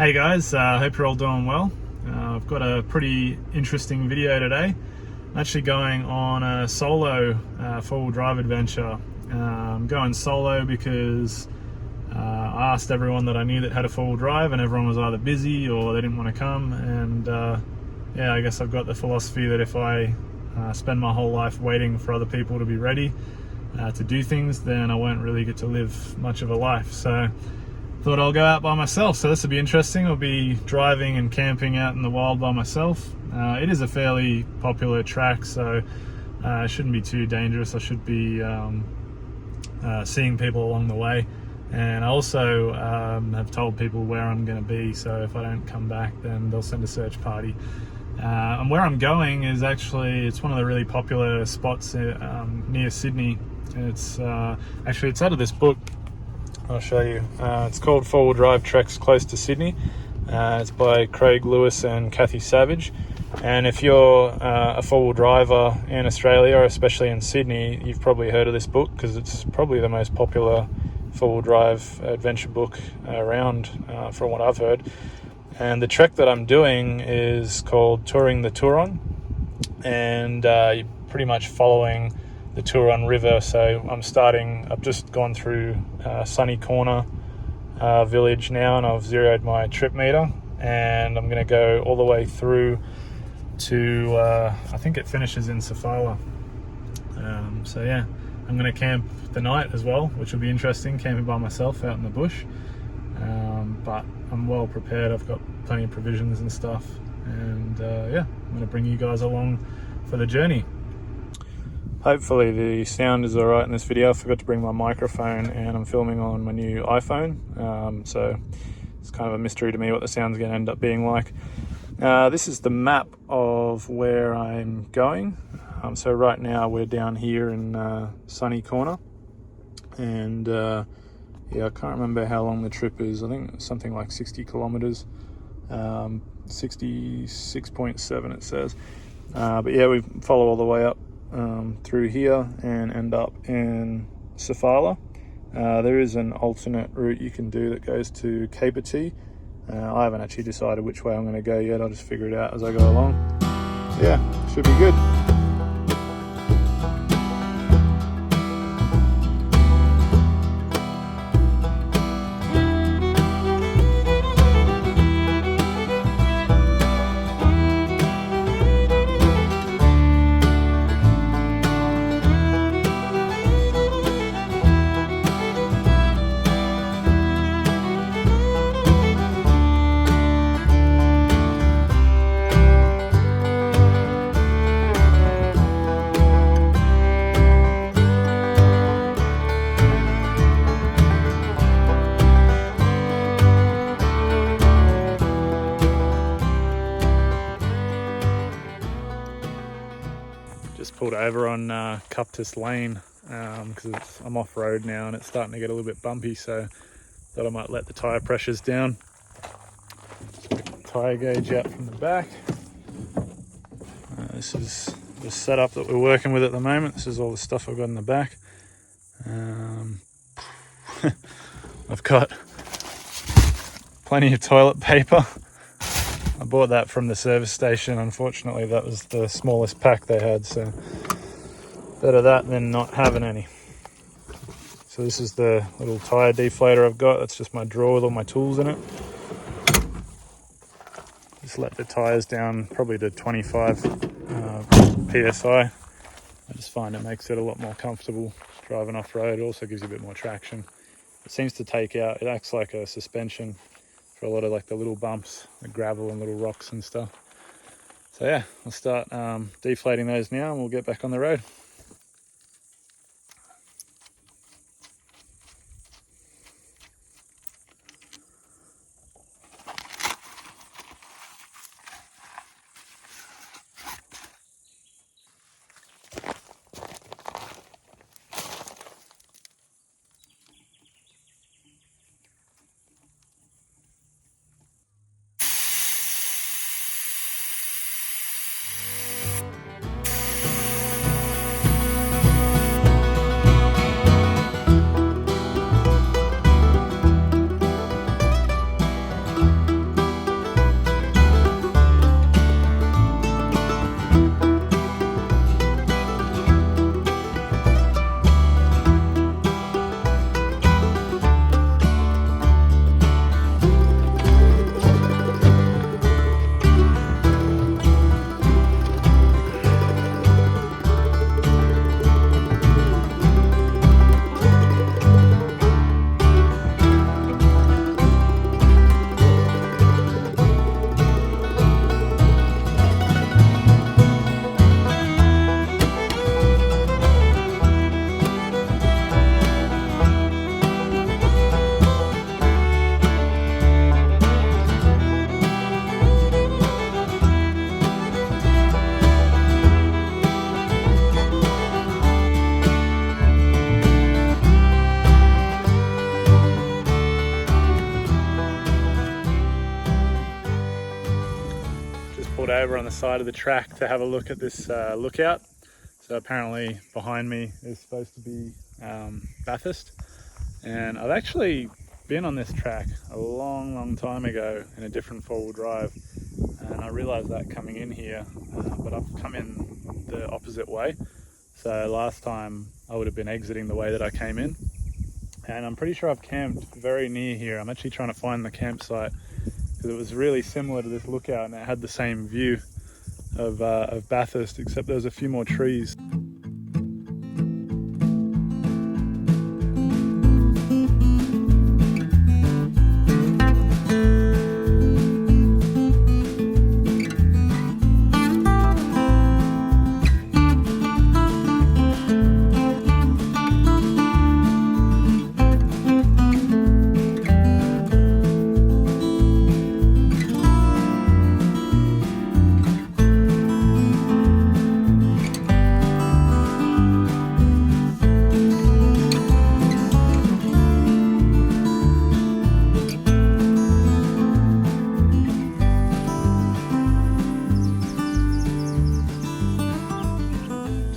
Hey guys, hope you're all doing well. I've got a pretty interesting video today. I'm actually going on a solo four-wheel drive adventure. I'm going solo because I asked everyone that I knew that had a four-wheel drive and everyone was either busy or they didn't want to come, and yeah, I guess I've got the philosophy that if I spend my whole life waiting for other people to be ready to do things, then I won't really get to live much of a life. So thought I'll go out by myself, so this will be interesting. I'll be driving and camping out in the wild by myself. It is a fairly popular track, so it shouldn't be too dangerous. I should be seeing people along the way, and I also have told people where I'm going to be, so if I don't come back then they'll send a search party. And where I'm going is it's one of the really popular spots near Sydney. It's actually it's out of this book. I'll show you. It's called Four-Wheel Drive Treks Close to Sydney. It's by Craig Lewis and Kathy Savage. And if you're a four-wheel driver in Australia, especially in Sydney, you've probably heard of this book because it's probably the most popular four-wheel drive adventure book around, from what I've heard. And the trek that I'm doing is called Touring The Turon, and you're pretty much following the Turon River. So I've just gone through Sunny Corner village now, and I've zeroed my trip meter, and I'm going to go all the way through to I think it finishes in Sofala. So yeah, I'm going to camp the night as well, which will be interesting, camping by myself out in the bush. But I'm well prepared. I've got plenty of provisions and stuff, and yeah, I'm going to bring you guys along for the journey. Hopefully the sound is alright in this video. I forgot to bring my microphone, and I'm filming on my new iPhone, so it's kind of a mystery to me what the sound's going to end up being like. This is the map of where I'm going. So right now we're down here in Sunny Corner, and yeah, I can't remember how long the trip is. I think it's something like 60 kilometers, 66.7 it says. But yeah, we follow all the way up through here and end up in Sofala. There is an alternate route you can do that goes to Capertee. I haven't actually decided which way I'm going to go yet. I'll just figure it out as I go along. Yeah, should be good. Just pulled over on Capertee Lane because I'm off road now and it's starting to get a little bit bumpy, so thought I might let the tyre pressures down. Tyre gauge out from the back. This is the setup that we're working with at the moment. This is all the stuff I've got in the back. I've got plenty of toilet paper. I bought that from the service station. Unfortunately, that was the smallest pack they had, so better that than not having any. So this is the little tyre deflator I've got. That's just my drawer with all my tools in it. Just let the tyres down probably to 25 PSI. I just find it makes it a lot more comfortable driving off-road. It also gives you a bit more traction. It seems to take out, it acts like a suspension for a lot of like the little bumps, the gravel and little rocks and stuff. So yeah, I'll start deflating those now and we'll get back on the road. pulled over on the side of the track to have a look at this lookout. So apparently behind me is supposed to be Bathurst, and I've actually been on this track a long time ago in a different four-wheel drive, and I realized that coming in here, but I've come in the opposite way. So last time I would have been exiting the way that I came in, and I'm pretty sure I've camped very near here. I'm actually trying to find the campsite because it was really similar to this lookout, and it had the same view of Bathurst, except there's a few more trees.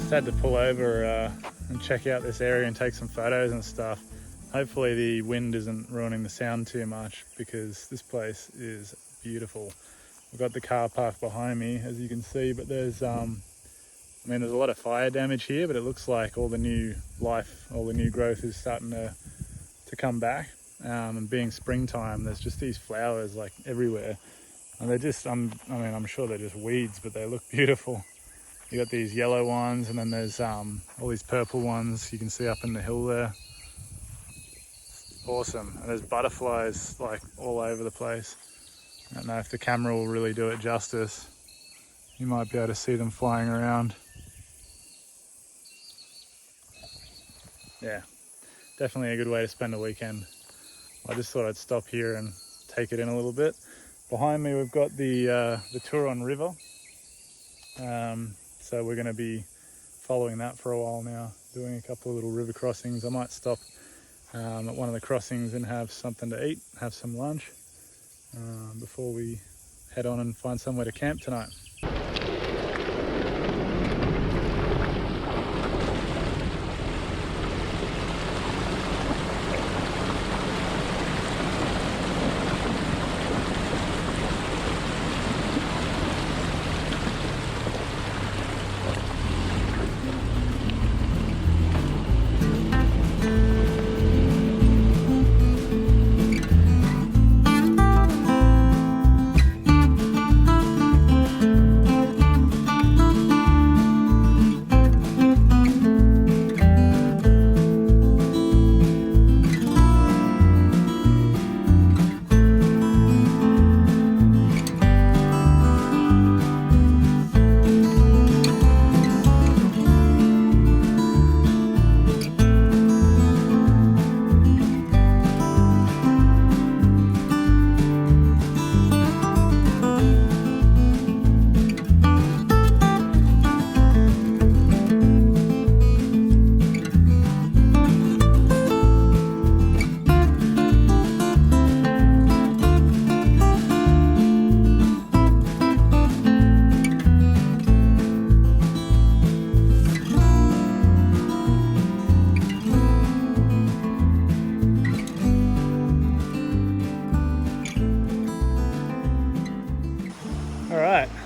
Had to pull over and check out this area and take some photos and stuff. Hopefully the wind isn't ruining the sound too much, because this place is beautiful. I've got the car park behind me, as you can see, but there's there's a lot of fire damage here, but it looks like all the new life, all the new growth is starting to come back. And being springtime, there's just these flowers like everywhere, and they're just I'm sure they're just weeds, but they look beautiful. You got these yellow ones, and then there's all these purple ones you can see up in the hill there. It's awesome. And there's butterflies like all over the place. I don't know if the camera will really do it justice. You might be able to see them flying around. Yeah, definitely a good way to spend a weekend. I just thought I'd stop here and take it in a little bit. Behind me we've got the Turon River. So we're going to be following that for a while now, doing a couple of little river crossings. I might stop at one of the crossings and have something to eat, have some lunch, before we head on and find somewhere to camp tonight.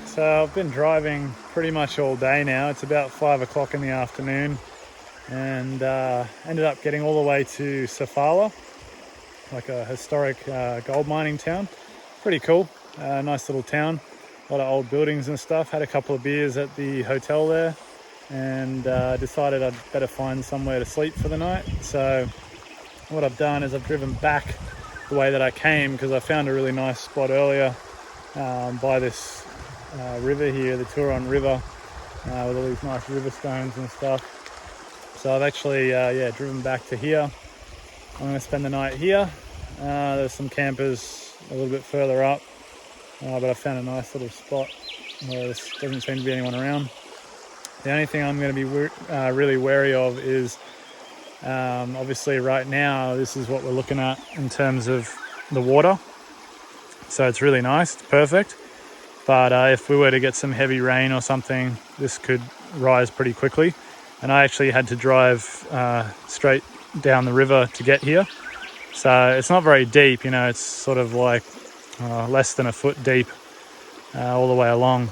So I've been driving pretty much all day now. It's about 5 o'clock in the afternoon, and ended up getting all the way to Sofala, like a historic gold mining town. Pretty cool, nice little town, a lot of old buildings and stuff. Had a couple of beers at the hotel there, and decided I'd better find somewhere to sleep for the night. So what I've done is I've driven back the way that I came, because I found a really nice spot earlier by this river here, the Turon River, with all these nice river stones and stuff. So I've actually driven back to here. I'm going to spend the night here. There's some campers a little bit further up, but I found a nice little spot where there doesn't seem to be anyone around. The only thing I'm going to be really wary of is obviously right now this is what we're looking at in terms of the water. So it's really nice, it's perfect. but if we were to get some heavy rain or something, this could rise pretty quickly. And I actually had to drive straight down the river to get here, so it's not very deep, you know, it's sort of like less than a foot deep all the way along,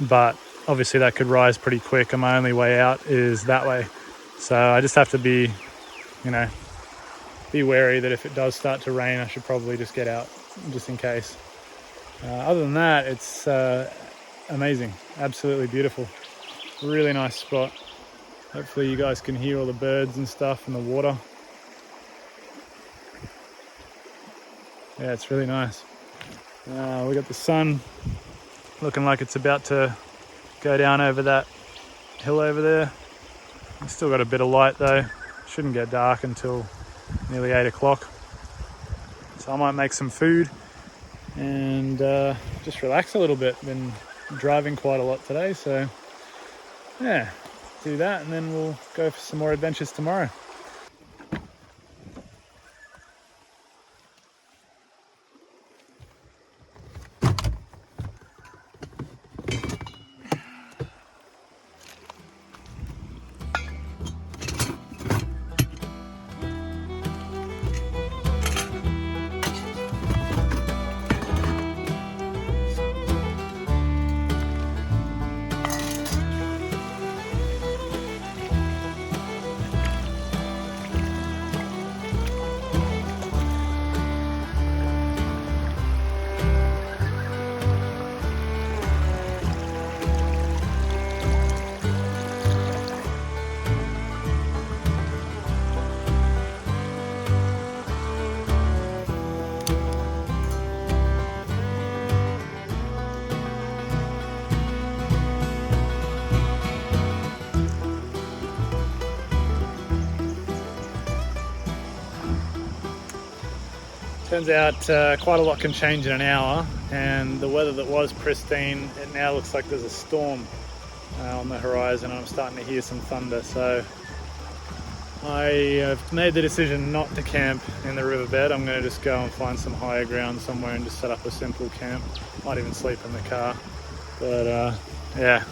but obviously that could rise pretty quick, and my only way out is that way. So I just have to be, you know, be wary that if it does start to rain, I should probably just get out just in case. Other than that, it's amazing, absolutely beautiful, really nice spot. Hopefully you guys can hear all the birds and stuff and the water. Yeah, it's really nice. We got the sun looking like it's about to go down over that hill over there. We've still got a bit of light though. Shouldn't get dark until nearly 8 o'clock. So I might make some food and just relax a little bit. Been driving quite a lot today, so yeah, do that and then we'll go for some more adventures tomorrow. Turns out quite a lot can change in an hour, and the weather that was pristine, it now looks like there's a storm on the horizon. I'm starting to hear some thunder, so I have made the decision not to camp in the riverbed. I'm going to just go and find some higher ground somewhere and just set up a simple camp. Might even sleep in the car, but yeah.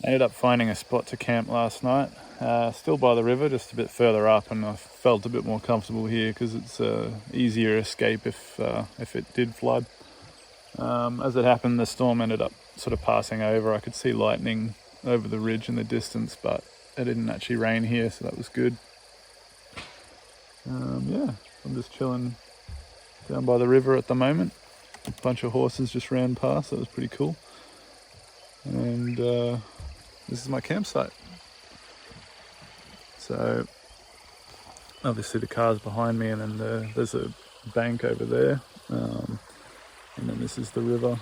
I ended up finding a spot to camp last night, still by the river, just a bit further up, and I felt a bit more comfortable here because it's easier escape if it did flood. As it happened, the storm ended up sort of passing over. I could see lightning over the ridge in the distance, but it didn't actually rain here, so that was good. Yeah, I'm just chilling down by the river at the moment. A bunch of horses just ran past, that was pretty cool. And this is my campsite. So obviously the car's behind me, and then there's a bank over there, and then this is the river,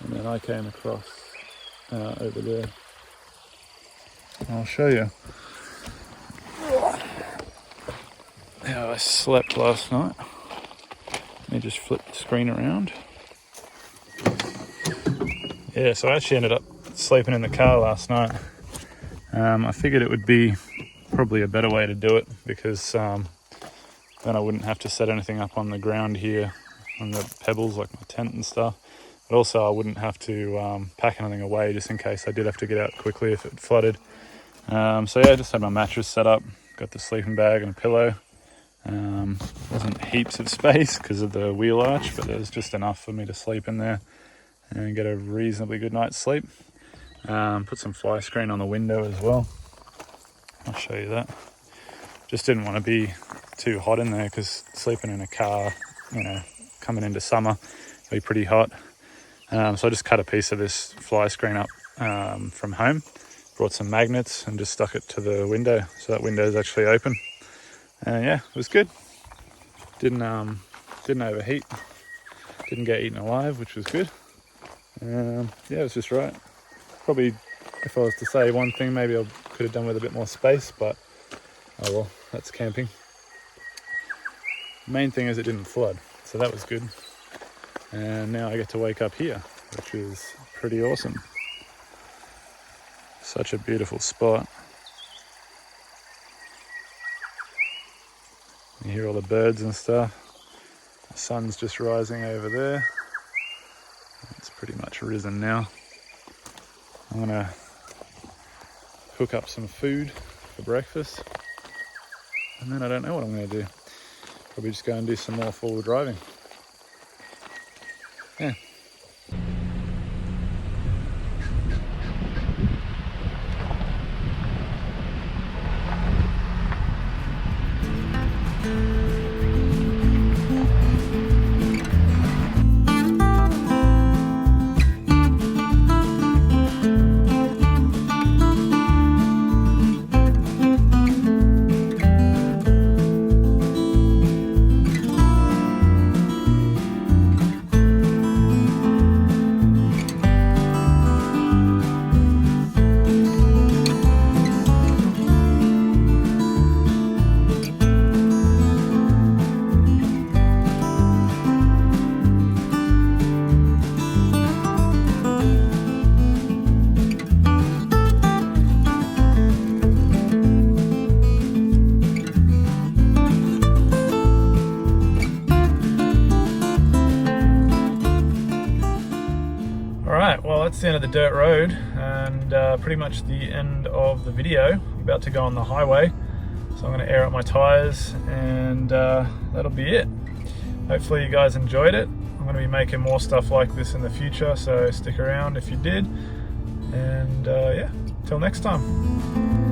and then I came across over there. I'll show you how I slept last night. Let me just flip the screen around. Yeah, so I actually ended up sleeping in the car last night. I figured it would be probably a better way to do it, because then I wouldn't have to set anything up on the ground here on the pebbles like my tent and stuff. But also I wouldn't have to pack anything away just in case I did have to get out quickly if it flooded. So yeah, I just had my mattress set up, got the sleeping bag and a pillow. Wasn't heaps of space because of the wheel arch, but there was just enough for me to sleep in there and get a reasonably good night's sleep. Put some fly screen on the window as well. I'll show you that. Just didn't want to be too hot in there, because sleeping in a car, you know, coming into summer, it'll be pretty hot. So I just cut a piece of this fly screen up from home, brought some magnets and just stuck it to the window, so that window is actually open. And yeah, it was good. Didn't overheat, didn't get eaten alive, which was good. Yeah, it was just right. Probably, if I was to say one thing, maybe I could have done with a bit more space, but oh well, that's camping. The main thing is it didn't flood, so that was good. And now I get to wake up here, which is pretty awesome. Such a beautiful spot. You hear all the birds and stuff. The sun's just rising over there. It's pretty much risen now. I'm gonna cook up some food for breakfast, and then I don't know what I'm gonna do. Probably just go and do some more forward driving. Yeah. Well, that's the end of the dirt road, and pretty much the end of the video. I'm about to go on the highway, so I'm going to air out my tires, and that'll be it. Hopefully you guys enjoyed it. I'm going to be making more stuff like this in the future, so stick around if you did, and yeah, till next time.